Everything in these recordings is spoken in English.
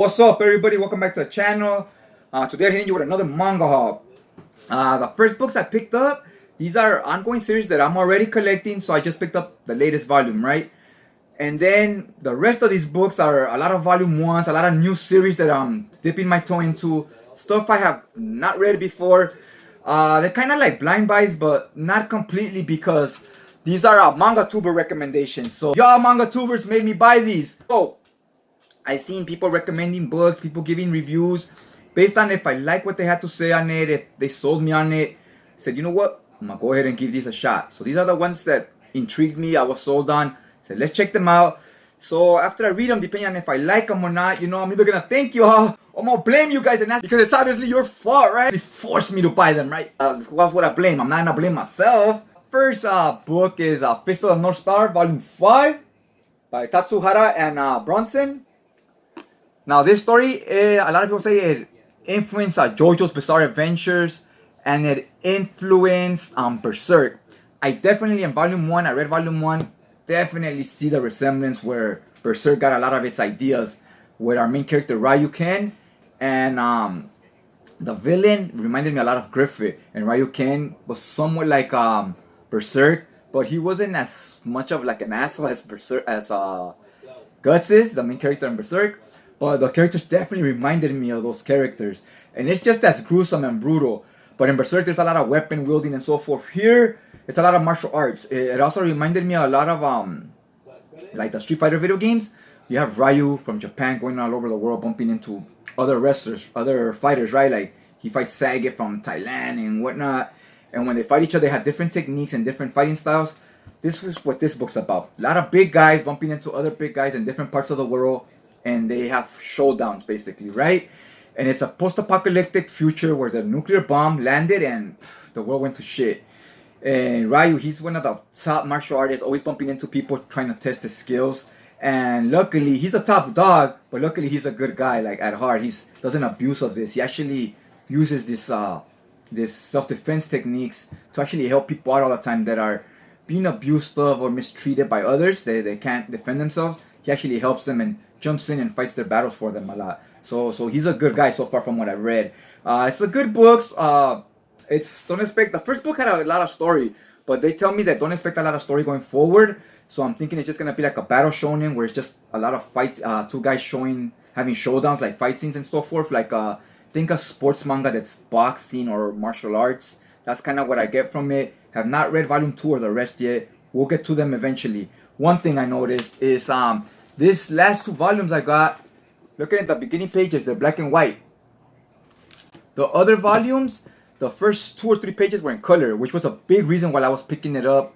What's up, everybody? Welcome back to the channel. Today I'm hitting you with another manga haul. The first books I picked up, these are ongoing series that I'm already collecting, so I just picked up the latest volume, right? And then the rest of these books are a lot of volume ones, a lot of new series that I'm dipping my toe into, stuff I have not read before. They're kind of like blind buys, but not completely because these are manga tuber recommendations. So y'all manga tubers made me buy these. So I've seen people recommending books, people giving reviews based on if I like what they had to say on it, if they sold me on it. I said, you know what? I'm gonna go ahead and give these a shot. So these are the ones that intrigued me, I was sold on. I said, let's check them out. So after I read them, depending on if I like them or not, I'm either gonna thank y'all or I'm gonna blame you guys, and that's because it's obviously your fault, right? They forced me to buy them, right? Who else would I blame? I'm not gonna blame myself. First book is Fist of the North Star, Volume 5 by Tatsuhara and Bronson. Now this story, a lot of people say it influenced JoJo's Bizarre Adventures and it influenced Berserk. I definitely, in Volume 1, I read Volume 1, definitely see the resemblance where Berserk got a lot of its ideas with our main character Ryuken, and the villain reminded me a lot of Griffith, and Ryuken was somewhat like Berserk, but he wasn't as much of like an asshole as Berserk as Guts is, the main character in Berserk. But the characters definitely reminded me of those characters. And it's just as gruesome and brutal. But in Berserk, there's a lot of weapon wielding and so forth. Here, it's a lot of martial arts. It also reminded me a lot of, like the Street Fighter video games. You have Ryu from Japan going all over the world, bumping into other wrestlers, other fighters, right? Like, he fights Sagat from Thailand and whatnot. And when they fight each other, they have different techniques and different fighting styles. This is what this book's about. A lot of big guys bumping into other big guys in different parts of the world. And they have showdowns basically, right? And it's a post-apocalyptic future where the nuclear bomb landed and the world went to shit. And Ryu, he's one of the top martial artists, always bumping into people trying to test his skills. And luckily, he's a top dog, but luckily he's a good guy, like at heart. He doesn't abuse of this. He actually uses this self-defense techniques to actually help people out all the time that are being abused of or mistreated by others. They can't defend themselves. He actually helps them and jumps in and fights their battles for them a lot. So he's a good guy so far from what I've read. It's a good book. Don't expect, the first book had a lot of story, but they tell me that don't expect a lot of story going forward. So I'm thinking it's just gonna be like a battle shonen where it's just a lot of fights, two guys having showdowns, like fight scenes and so forth. Like think a sports manga that's boxing or martial arts. That's kind of what I get from it. Have not read volume 2 or the rest yet. We'll get to them eventually. One thing I noticed is this last 2 volumes I got, looking at the beginning pages, they're black and white. The other volumes, the first 2 or 3 pages were in color, which was a big reason why I was picking it up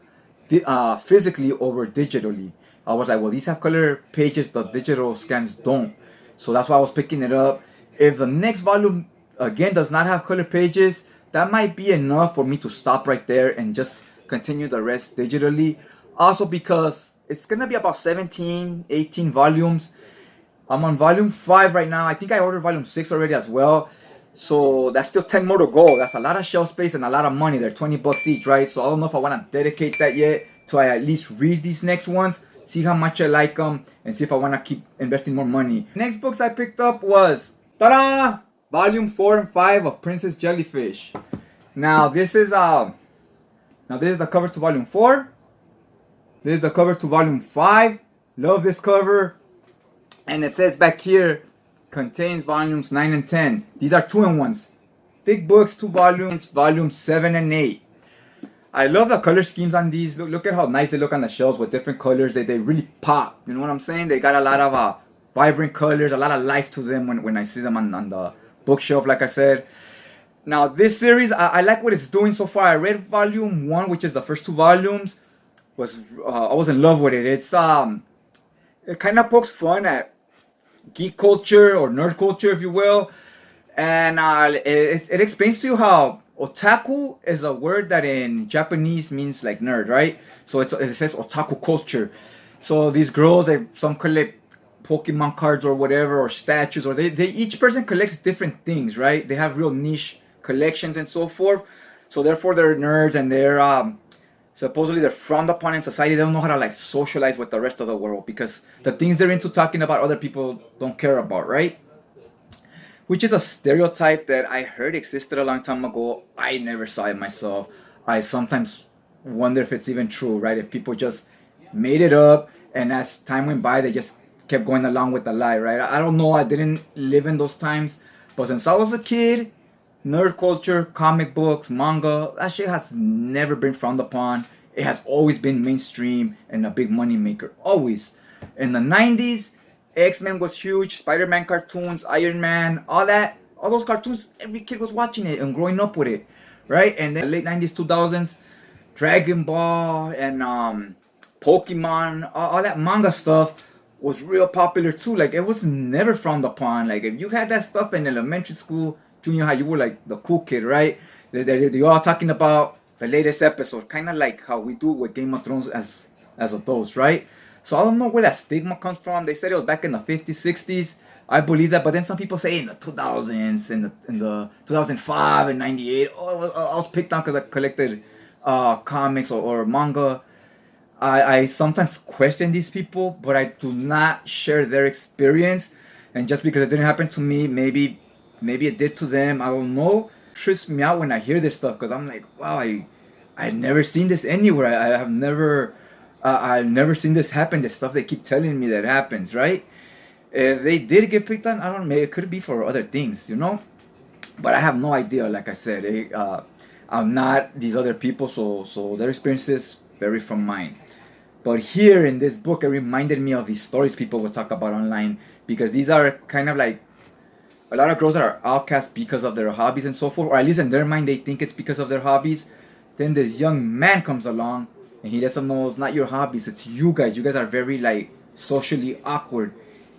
physically over digitally. I was like, well, these have color pages, the digital scans don't. So that's why I was picking it up. If the next volume, again, does not have color pages, that might be enough for me to stop right there and just continue the rest digitally. Also because it's gonna be about 17, 18 volumes. I'm on volume 5 right now. I think I ordered volume 6 already as well. So that's still 10 more to go. That's a lot of shelf space and a lot of money. They're 20 bucks each, right? So I don't know if I want to dedicate that yet to I at least read these next ones, see how much I like them, and see if I want to keep investing more money. Next books I picked up was, ta-da! Volume 4 and 5 of Princess Jellyfish. Now this is the cover to volume 4. This is the cover to volume 5. Love this cover. And it says back here, contains volumes 9 and 10. These are 2-in-1s. Thick books, 2 volumes, volumes 7 and 8. I love the color schemes on these. Look at how nice they look on the shelves with different colors. They really pop. You know what I'm saying? They got a lot of vibrant colors, a lot of life to them when I see them on the bookshelf, like I said. Now this series, I like what it's doing so far. I read volume 1, which is the first 2 volumes. I was in love with it. It's it kind of pokes fun at geek culture or nerd culture, if you will, and it explains to you how otaku is a word that in Japanese means like nerd, right? So it says otaku culture. So these girls, some collect Pokemon cards or whatever, or statues, or they each person collects different things, right? They have real niche collections and so forth. So therefore they're nerds, and they're supposedly they're frowned upon in society. They don't know how to like socialize with the rest of the world because the things they're into talking about other people don't care about, right? which is a stereotype that I heard existed a long time ago. I never saw it myself. I sometimes wonder if it's even true, right? If people just made it up, and as time went by, they just kept going along with the lie, right? I don't know. I didn't live in those times, but since I was a kid, nerd culture, comic books, manga, that shit has never been frowned upon. It has always been mainstream and a big money maker. Always. In the 90s, X-Men was huge, Spider-Man cartoons, Iron Man, all that. All those cartoons, every kid was watching it and growing up with it, right? And then late 90s, 2000s, Dragon Ball and Pokemon, all that manga stuff was real popular too. Like, it was never frowned upon. Like, if you had that stuff in elementary school, junior high, you were like the cool kid, right? They're all talking about the latest episode, kind of like how we do with Game of Thrones as adults, right? So I don't know where that stigma comes from. They said it was back in the 50s, 60s. I believe that, but then some people say in the 2000s, in the 2005 and 98. Oh, I was picked on because I collected comics or manga. I sometimes question these people, but I do not share their experience. And just because it didn't happen to me, maybe it did to them. I don't know. It trips me out when I hear this stuff because I'm like, wow, I've never seen this anywhere. I've never seen this happen. The stuff they keep telling me that happens, right? If they did get picked on, I don't know. Maybe it could be for other things, you know. But I have no idea. Like I said, I'm not these other people, so their experiences vary from mine. But here in this book, it reminded me of these stories people would talk about online, because these are kind of like a lot of girls that are outcast because of their hobbies and so forth, or at least in their mind they think it's because of their hobbies. Then this young man comes along and he lets them know it's not your hobbies, it's you guys. You guys are very like socially awkward.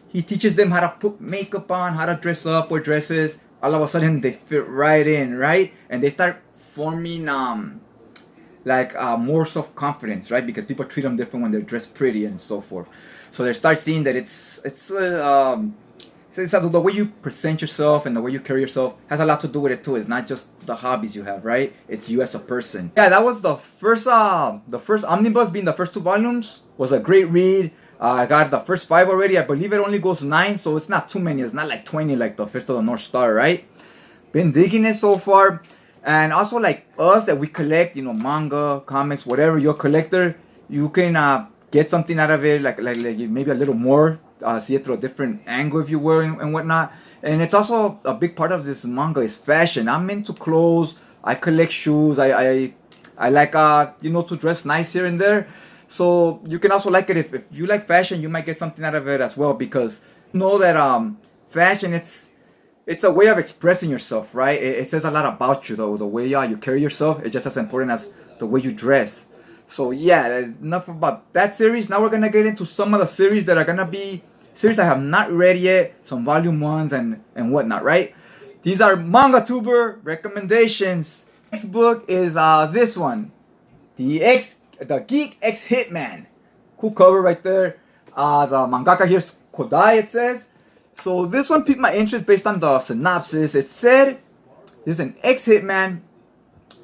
He teaches them how to put makeup on, how to dress up, wear dresses. All of a sudden they fit right in, right? And they start forming more self-confidence, right? Because people treat them different when they're dressed pretty and so forth. So they start seeing that it's the way you present yourself and the way you carry yourself has a lot to do with it too. It's not just the hobbies you have, right? It's you as a person. Yeah, that was the first omnibus, being the first 2 volumes, was a great read. I got the first 5 already. I believe it only goes 9, so it's not too many. It's not like 20 like the Fist of the North Star, right? Been digging it so far. And also, like us that we collect, manga, comics, whatever, you're a collector, you can get something out of it, like maybe a little more, see it through a different angle, if you will, and whatnot. And it's also a big part of this manga is fashion. I'm into clothes. I collect shoes. I like to dress nice here and there. So you can also like it if you like fashion, you might get something out of it as well, because know that fashion, it's a way of expressing yourself, right? It says a lot about you, though. The way you carry yourself is just as important as the way you dress. So yeah, enough about that series. Now we're gonna get into some of the series that are gonna be series I have not read yet, some volume 1s and whatnot, right? These are mangatubers recommendations. Next book is this one, the Geek X Hitman. Cool cover right there. The mangaka here is Kodai, it says. So this one piqued my interest based on the synopsis. It said there's an ex-hitman.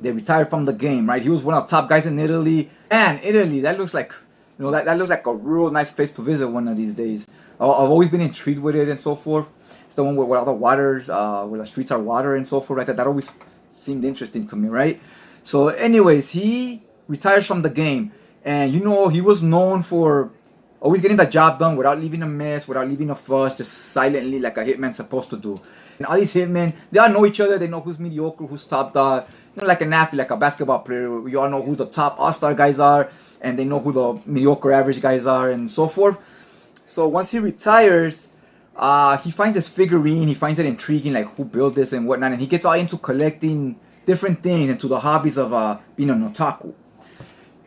They retired from the game, right? He was one of the top guys in Italy. And Italy, that looks like, that looks like a real nice place to visit one of these days. I've always been intrigued with it and so forth. It's the one where all the waters, where the streets are water and so forth, right? That always seemed interesting to me, right? So anyways, he retires from the game. And he was known for always getting the job done without leaving a mess, without leaving a fuss, just silently like a hitman's supposed to do. And all these hitmen, they all know each other. They know who's mediocre, who's top dog. Like an athlete, like a basketball player. We all know who the top all-star guys are, and they know who the mediocre average guys are, and so forth. So once he retires, he finds this figurine. He finds it intriguing, like who built this and whatnot. And he gets all into collecting different things, into the hobbies of being an otaku.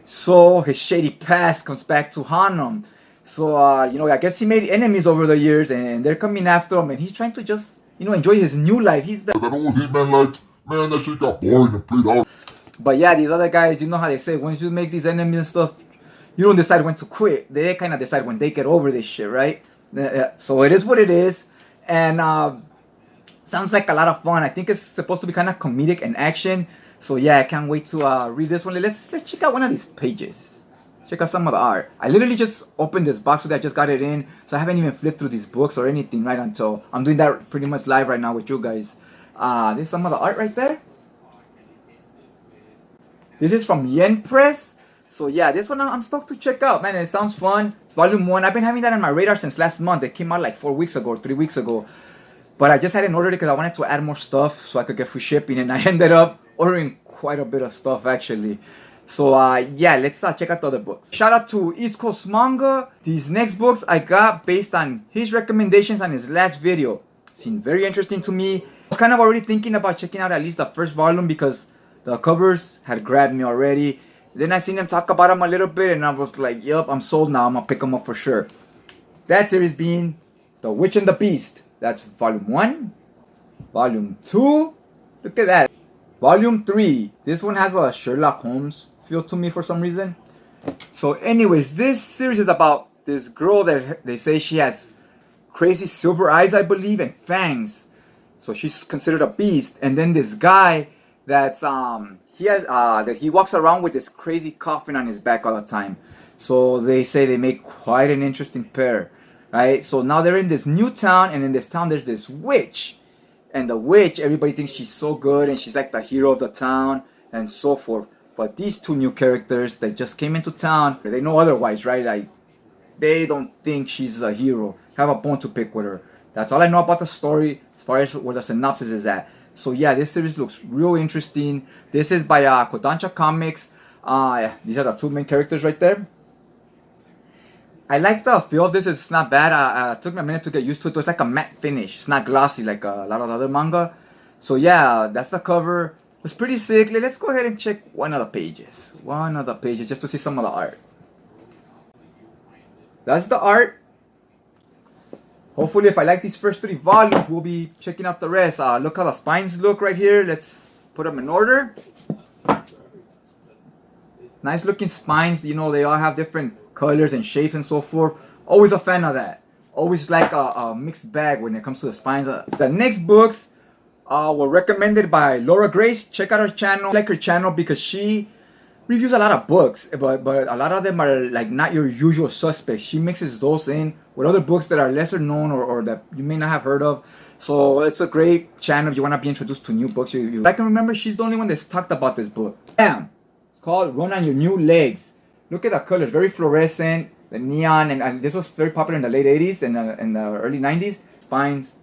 So his shady past comes back to haunt him. So, I guess he made enemies over the years, and they're coming after him, and he's trying to just, enjoy his new life. He's that old hitman, like, man, that shit got boring and played out. But yeah, these other guys, you know how they say, once you make these enemies and stuff, you don't decide when to quit. They kind of decide when they get over this shit, right? So it is what it is, and sounds like a lot of fun. I think it's supposed to be kind of comedic and action. So yeah, I can't wait to read this one. Let's check out one of these pages. check out some of the art. I literally just opened this box that I just got it in, so I haven't even flipped through these books or anything right until I'm doing that pretty much live right now with you guys. There's some of the art right there. This is from Yen Press. So yeah, this one I'm stoked to check out, man. It sounds fun. It's volume 1. I've been having that on my radar since last month. It came out like 4 weeks ago or 3 weeks ago. But I just hadn't ordered it because I wanted to add more stuff so I could get free shipping, and I ended up ordering quite a bit of stuff actually. So yeah, let's check out the other books. Shout out to East Coast Manga. These next books I got based on his recommendations on his last video. Seemed very interesting to me. I was kind of already thinking about checking out at least the first volume because the covers had grabbed me already. Then I seen them talk about them a little bit and I was like, yup, I'm sold now. I'm gonna pick them up for sure. That series being The Witch and the Beast. That's volume 1. Volume 2. Look at that. Volume 3. This one has a Sherlock Holmes feel to me for some reason. So anyways, this series is about this girl that they say she has crazy silver eyes, I believe, and fangs. So she's considered a beast. And then this guy that's he walks around with this crazy coffin on his back all the time. So they say they make quite an interesting pair, right? So now they're in this new town, and in this town there's this witch. And the witch, everybody thinks she's so good and she's like the hero of the town and so forth. But these two new characters that just came into town, they know otherwise, right? Like, they don't think she's a hero. Have a bone to pick with her. That's all I know about the story as far as where the synopsis is at. So yeah, this series looks real interesting. This is by Kodansha Comics. These are the two main characters right there. I like the feel of this. It's not bad. It took me a minute to get used to it. It's like a matte finish. It's not glossy like a lot of other manga. So yeah, that's the cover. It's pretty sick. Let's go ahead and check one of the pages. One of the pages just to see some of the art. That's the art. Hopefully if I like these first 3 volumes, we'll be checking out the rest. Look how the spines look right here. Let's put them in order. Nice looking spines. You know, they all have different colors and shapes and so forth. Always a fan of that. Always like a mixed bag when it comes to the spines. The next books were recommended by Laura Grace. Check out her channel. I like her channel because she reviews a lot of books, but a lot of them are like not your usual suspects. She mixes those in with other books that are lesser known or that you may not have heard of. So it's a great channel if you want to be introduced to new books. I can remember she's the only one that's talked about this book. Damn! It's called Run on Your New Legs. Look at the colors, very fluorescent, the neon, and this was very popular in the late 80s and the early 90s. Spines.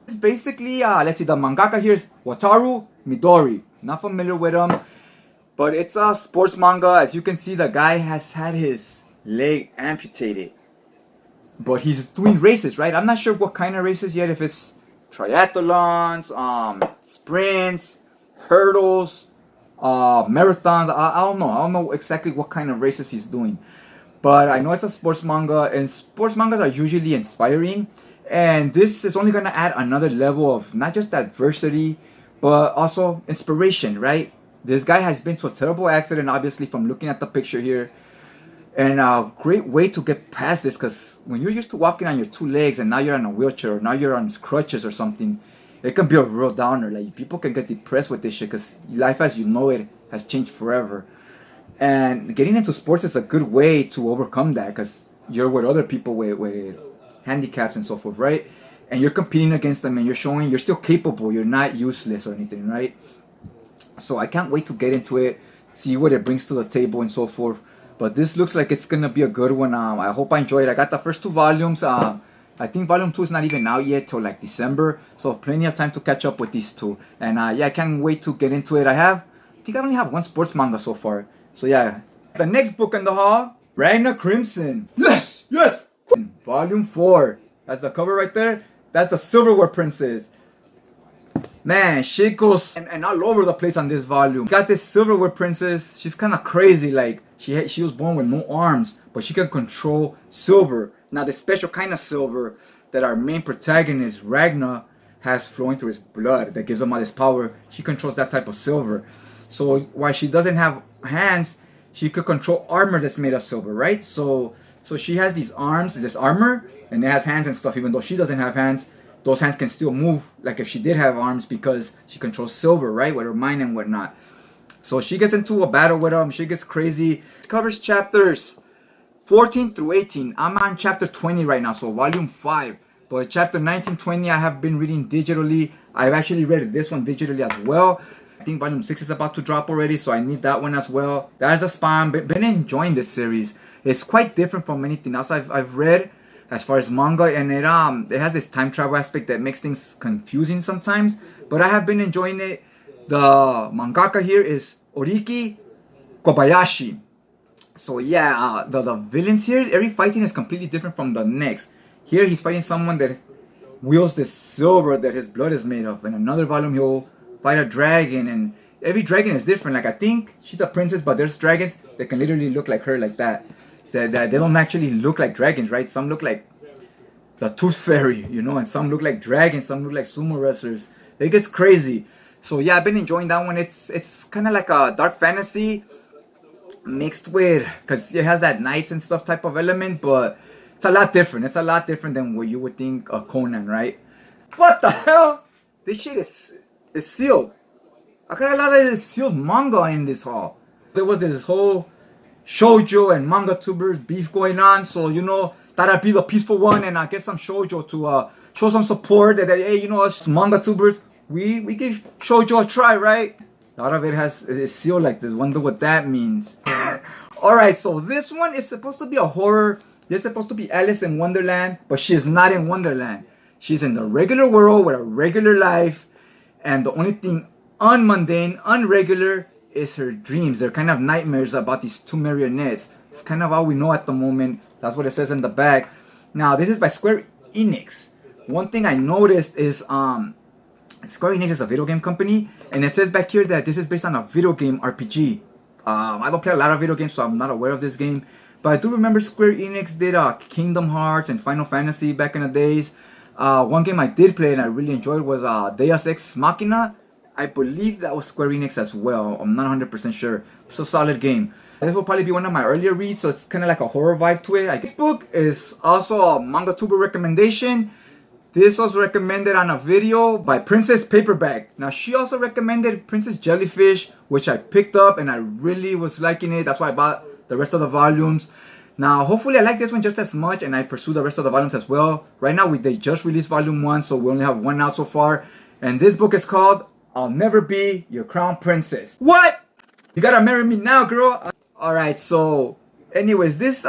It's basically, let's see, the mangaka here is Wataru Midori. Not familiar with him, but it's a sports manga. As you can see, the guy has had his leg amputated. But he's doing races, right? I'm not sure what kind of races yet, if it's triathlons, sprints, hurdles, marathons. I don't know. I don't know exactly what kind of races he's doing. But I know it's a sports manga, and sports mangas are usually inspiring. And this is only going to add another level of not just adversity, but also inspiration, right? This guy has been to a terrible accident, obviously, from looking at the picture here. And a great way to get past this, because when you're used to walking on your 2 legs and now you're in a wheelchair or now you're on crutches or something, it can be a real downer. Like, people can get depressed with this shit because life as you know it has changed forever. And getting into sports is a good way to overcome that because you're with other people with handicaps and so forth, right? And you're competing against them and you're showing you're still capable. You're not useless or anything, right? So I can't wait to get into it, see what it brings to the table and so forth. But this looks like it's gonna be a good one. I hope I enjoy it. I got the first 2 volumes. I think volume 2 is not even out yet till like December, so plenty of time to catch up with these 2. And yeah, I can't wait to get into it. I think I only have 1 sports manga so far. So yeah, the next book in the haul, Ragna Crimson. Yes, yes. Volume 4. That's the cover right there. That's the Silverware Princess. Man, she goes and all over the place on this volume. Got this Silverware Princess. She's kind of crazy. Like she was born with no arms, but she can control silver. Now the special kind of silver that our main protagonist Ragna has flowing through his blood that gives him all this power. She controls that type of silver. So while she doesn't have hands, she could control armor that's made of silver, right? So she has these arms, this armor, and it has hands and stuff. Even though she doesn't have hands, those hands can still move like if she did have arms because she controls silver, right? With her mind and whatnot. So she gets into a battle with him. She gets crazy. Covers chapters 14 through 18. I'm on chapter 20 right now, so volume 5. But chapter 19, 20, I have been reading digitally. I've actually read this one digitally as well. I think volume 6 is about to drop already, so I need that one as well. That's a spam. Been enjoying this series. It's quite different from anything else I've read as far as manga, and it has this time travel aspect that makes things confusing sometimes. But I have been enjoying it. The mangaka here is Oriki Kobayashi. So yeah, the villains here, every fighting is completely different from the next. Here he's fighting someone that wields this silver that his blood is made of. In another volume he'll fight a dragon, and every dragon is different. Like I think she's a princess, but there's dragons that can literally look like her like that. So that they don't actually look like dragons, right? Some look like the Tooth Fairy, you know, and some look like dragons, some look like sumo wrestlers. It gets crazy. So yeah, I've been enjoying that one. It's kind of like a dark fantasy mixed with, because it has that knights and stuff type of element, but it's a lot different. It's a lot different than what you would think of Conan, right? What the hell? This shit is sealed. I got a lot of this sealed manga in this haul. There was this whole shoujo and mangatubers beef going on, so you know, thought I'd be the peaceful one and I get some shoujo to show some support that hey, you know, us mangatubers, we give shoujo a try, right? A lot of it is sealed like this. Wonder what that means. Alright, so this one is supposed to be a horror. It's supposed to be Alice in Wonderland, but she's not in Wonderland. She's in the regular world with a regular life, and the only thing unmundane, unregular is her dreams. They're kind of nightmares about these two marionettes. It's kind of all we know at the moment. That's what it says in the back. Now, this is by Square Enix. One thing I noticed is Square Enix is a video game company, and it says back here that this is based on a video game RPG. I don't play a lot of video games, so I'm not aware of this game. But I do remember Square Enix did Kingdom Hearts and Final Fantasy back in the days. One game I did play and I really enjoyed was Deus Ex Machina. I believe that was Square Enix as well. I'm not 100% sure. It's a solid game. This will probably be one of my earlier reads, so it's kind of like a horror vibe to it. This book is also a manga-tuber recommendation. This was recommended on a video by Princess Paperback. Now, she also recommended Princess Jellyfish, which I picked up and I really was liking it. That's why I bought the rest of the volumes. Now, hopefully I like this one just as much and I pursue the rest of the volumes as well. Right now, they just released volume 1, so we only have one out so far. And this book is called I'll Never Be Your Crown Princess. What? You gotta marry me now, girl. Alright, so anyways, this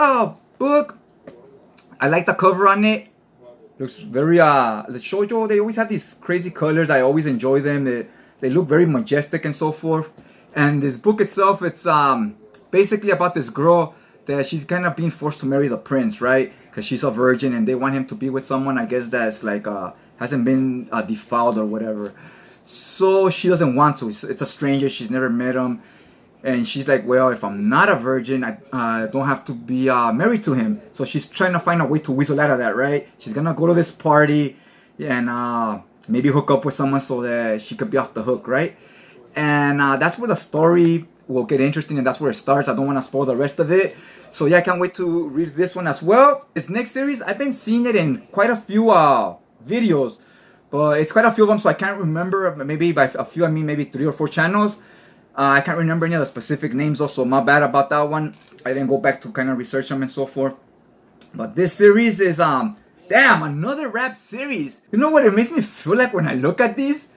book, I like the cover on it. Looks very the shoujo, they always have these crazy colors. I always enjoy them. They look very majestic and so forth. And this book itself, it's basically about this girl that she's kind of being forced to marry the prince, right? Because she's a virgin and they want him to be with someone, I guess, that's like hasn't been defiled or whatever. So she doesn't want to. It's a stranger, she's never met him. And she's like, well, if I'm not a virgin, I don't have to be married to him. So she's trying to find a way to weasel out of that, right? She's going to go to this party and maybe hook up with someone so that she could be off the hook, right? And that's where the story will get interesting, and that's where it starts. I don't want to spoil the rest of it. So yeah, I can't wait to read this one as well. This next series, I've been seeing it in quite a few videos. But it's quite a few of them, so I can't remember. Maybe by a few, I mean maybe 3 or 4 channels. I can't remember any of the specific names also, my bad about that one. I didn't go back to kind of research them and so forth. But this series is, damn, another rap series. You know what it makes me feel like when I look at these?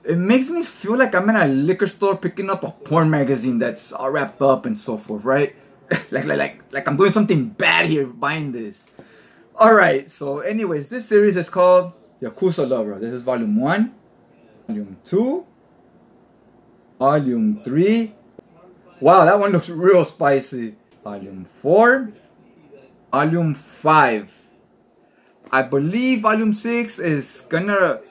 It makes me feel like I'm in a liquor store picking up a porn magazine that's all wrapped up and so forth, right? like I'm doing something bad here buying this. Alright, so anyways, this series is called Yakuza Lover. This is volume 1, volume 2, volume 3. Wow, that one looks real spicy. Volume 4, volume 5. I believe volume 6 is gonna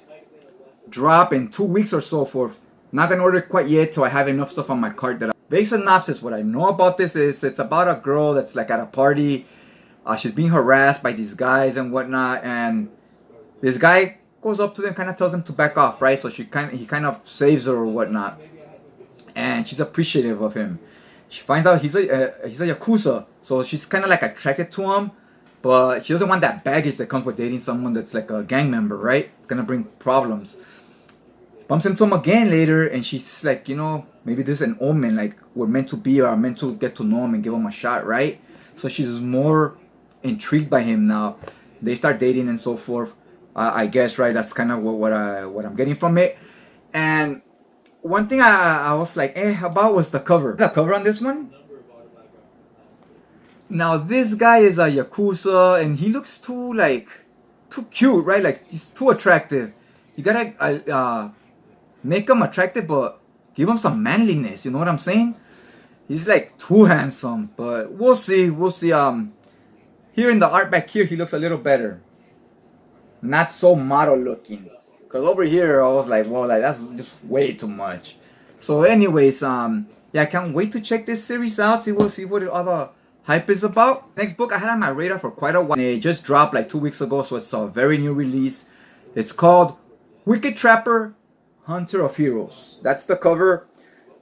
drop in 2 weeks or so forth. Not gonna order it quite yet till I have enough stuff on my cart. Basic synopsis, what I know about this is it's about a girl that's like at a party. She's being harassed by these guys and whatnot, and this guy goes up to them, kind of tells them to back off, right? So he kind of saves her or whatnot, and she's appreciative of him. She finds out he's a yakuza, so she's kind of like attracted to him, but she doesn't want that baggage that comes with dating someone that's like a gang member, right? It's gonna bring problems. Bumps into him again later, and she's like, you know, maybe this is an omen, like we're meant to be or I'm meant to get to know him and give him a shot, right? So she's more intrigued by him now. They start dating and so forth. I guess, right? That's kind of what I'm getting from it. And one thing I was like, about was the cover. The cover on this one. Now this guy is a Yakuza and he looks too cute, right? Like he's too attractive. You gotta make him attractive, but give him some manliness. You know what I'm saying? He's like too handsome, but we'll see. We'll see. Here in the art back here, he looks a little better. Not so model looking. Cause over here, I was like, well, like that's just way too much. So, anyways, yeah, I can't wait to check this series out. See what the other hype is about. Next book I had on my radar for quite a while. And it just dropped like 2 weeks ago, so it's a very new release. It's called Wicked Trapper, Hunter of Heroes. That's the cover.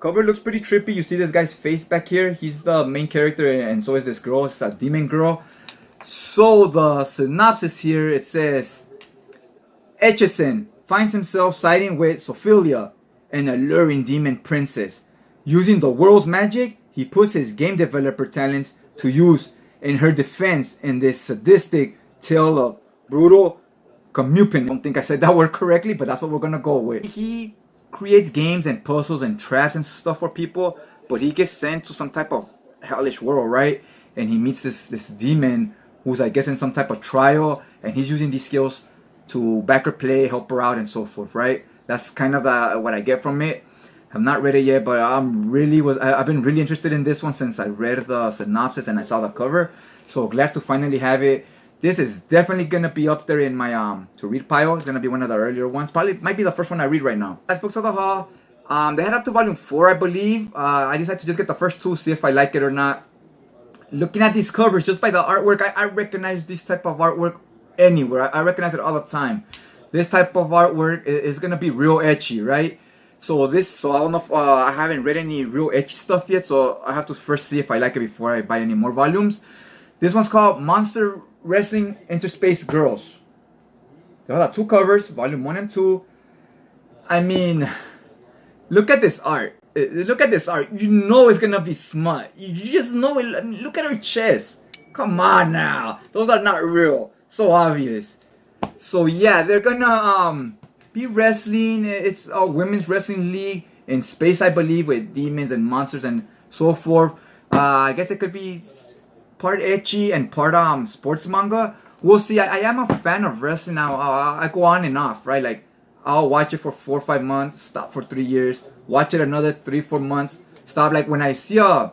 Cover looks pretty trippy. You see this guy's face back here. He's the main character, and so is this girl. It's a demon girl. So the synopsis here, it says, Etchison finds himself siding with Sophilia, an alluring demon princess. Using the world's magic, he puts his game developer talents to use in her defense in this sadistic tale of brutal comeuppance. I don't think I said that word correctly, but that's what we're gonna go with. He creates games and puzzles and traps and stuff for people, but he gets sent to some type of hellish world, right? And he meets this demon who's, I guess, in some type of trial, and he's using these skills to back her play, help her out, and so forth, right? That's kind of what I get from it. I've not read it yet, but I've been really interested in this one since I read the synopsis and I saw the cover. So glad to finally have it. This is definitely gonna be up there in my to read pile. It's gonna be one of the earlier ones. Probably might be the first one I read right now. Last books of the haul. They had up to volume 4, I believe. I decided to just get the first 2, see if I like it or not. Looking at these covers, just by the artwork, I recognize this type of artwork anywhere. I recognize it all the time. This type of artwork is gonna be real ecchi, right? So I don't know if I haven't read any real ecchi stuff yet, so I have to first see if I like it before I buy any more volumes. This one's called Monster Wrestling Interspace Girls. There are 2 covers, volume 1 and 2. I mean, look at this art. Look at this art. You know it's gonna be smut. You just know it. I mean, look at her chest. Come on now. Those are not real. So obvious. So yeah, they're gonna be wrestling. It's a women's wrestling league in space, I believe, with demons and monsters and so forth. I guess it could be part ecchi and part sports manga. We'll see. I am a fan of wrestling now. I go on and off, right? Like I'll watch it for 4 or 5 months, stop for 3 years, watch it another 3 or 4 months, stop. Like when I see a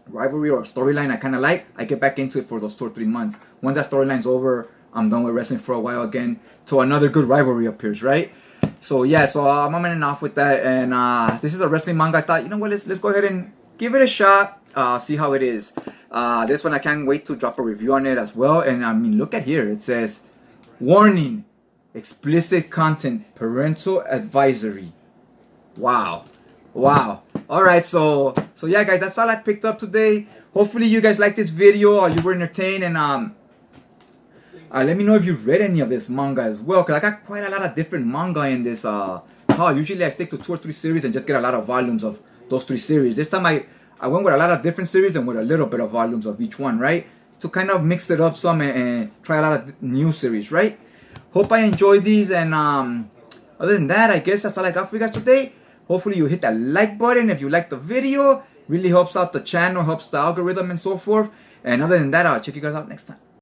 rivalry or storyline I kind of like, I get back into it for those 2 or 3 months. Once that storyline's over, I'm done with wrestling for a while again till another good rivalry appears, right? So yeah, so I'm on and off with that, and this is a wrestling manga. I thought, you know what, let's go ahead and give it a shot, see how it is. This one I can't wait to drop a review on it as well. And I mean, look at here, it says, warning, explicit content, parental advisory. Wow. Alright, so yeah guys, that's all I picked up today. Hopefully you guys liked this video, or you were entertained, and let me know if you've read any of this manga as well, because I got quite a lot of different manga in this haul. Usually I stick to 2 or 3 series and just get a lot of volumes of those 3 series. This time I went with a lot of different series and with a little bit of volumes of each one, right? To kind of mix it up some and try a lot of new series, right? Hope I enjoyed these, and other than that, I guess that's all I got for you guys today. Hopefully you hit that like button if you liked the video. Really helps out the channel, helps the algorithm and so forth. And other than that, I'll check you guys out next time.